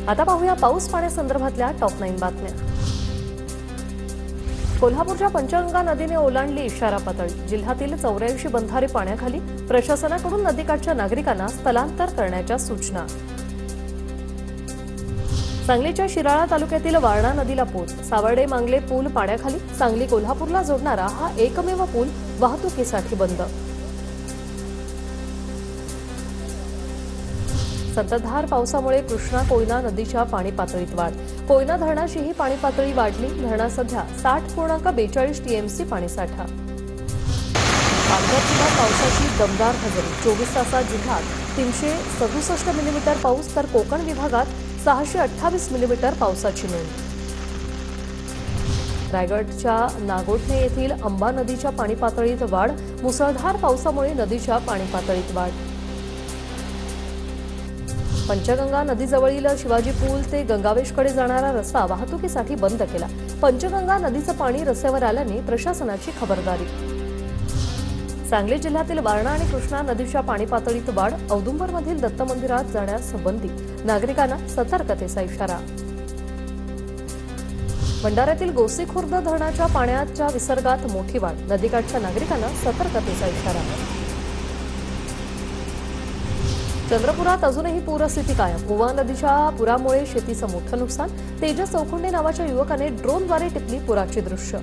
आता पाहूया पाऊस पाण्यासंदर्भातल्या टॉप 9 बातम्या। कोल्हापूरच्या पंचगंगा नदीने ओलांडली इशारा पातळी। जिल्ह्यातील 84 बंधारे पाण्याखाली। प्रशासनाकडून नदीकाठच्या नागरिकांना स्थलांतर करण्याच्या सूचना। सांगलीच्या शिराळा तालुक्यातील वारणा नदीला पूर। सावर्डे मांगले पूल पाण्याखाली। सांगली कोल्हापूरला जोडणारा हा एकमेव पूल वाहतुकीसाठी बंद। संततधार पावसामुळे कृष्णा कोयना नदीच्या पाणी पातळीत वाढ। कोयना धरणाचीही पाणी पातळी वाढली। धरणात सध्या 60.42 टीएमसी पाणीसाठा। पालघर जिल्ह्यात पावसाची दमदार हजेरी। 24 तासात जिल्ह्यात 367 मिलीमीटर पाऊस, तर कोकण विभागात 628 मिलीमीटर पावसाची नोंद। रायगडच्या नागोठणे येथील अंबा नदीच्या पाणी पातळीत वाढ। मुसळधार पावसामुळे नदीच्या पाणी पातळीत वाढ। पंचगंगा नदीजवळील शिवाजी पूल ते गंगावेशकडे जाणारा रस्ता वाहतुकीसाठी बंद केला। पंचगंगा नदीचं पाणी रस्त्यावर आल्याने प्रशासनाची खबरदारी। सांगली जिल्ह्यातील वारणा आणि कृष्णा नदीच्या पाणी पातळीत वाढ। औदुंबरमधील दत्त मंदिरात जाण्यास बंदी। नागरिकांना सतर्कतेचा इशारा। भंडाऱ्यातील गोसीखुर्द धरणाच्या पाण्याच्या विसर्गात मोठी वाढ। नदीकाठच्या नागरिकांना सतर्कतेचा इशारा। चंद्रपुरात अजूनही पूरस्थिती कायम। मुवा नदीच्या पुरामुळे शेतीचं मोठं नुकसान। तेजस चौखुंडे नावाच्या युवकाने ड्रोनद्वारे टिपली पुराची दृश्य।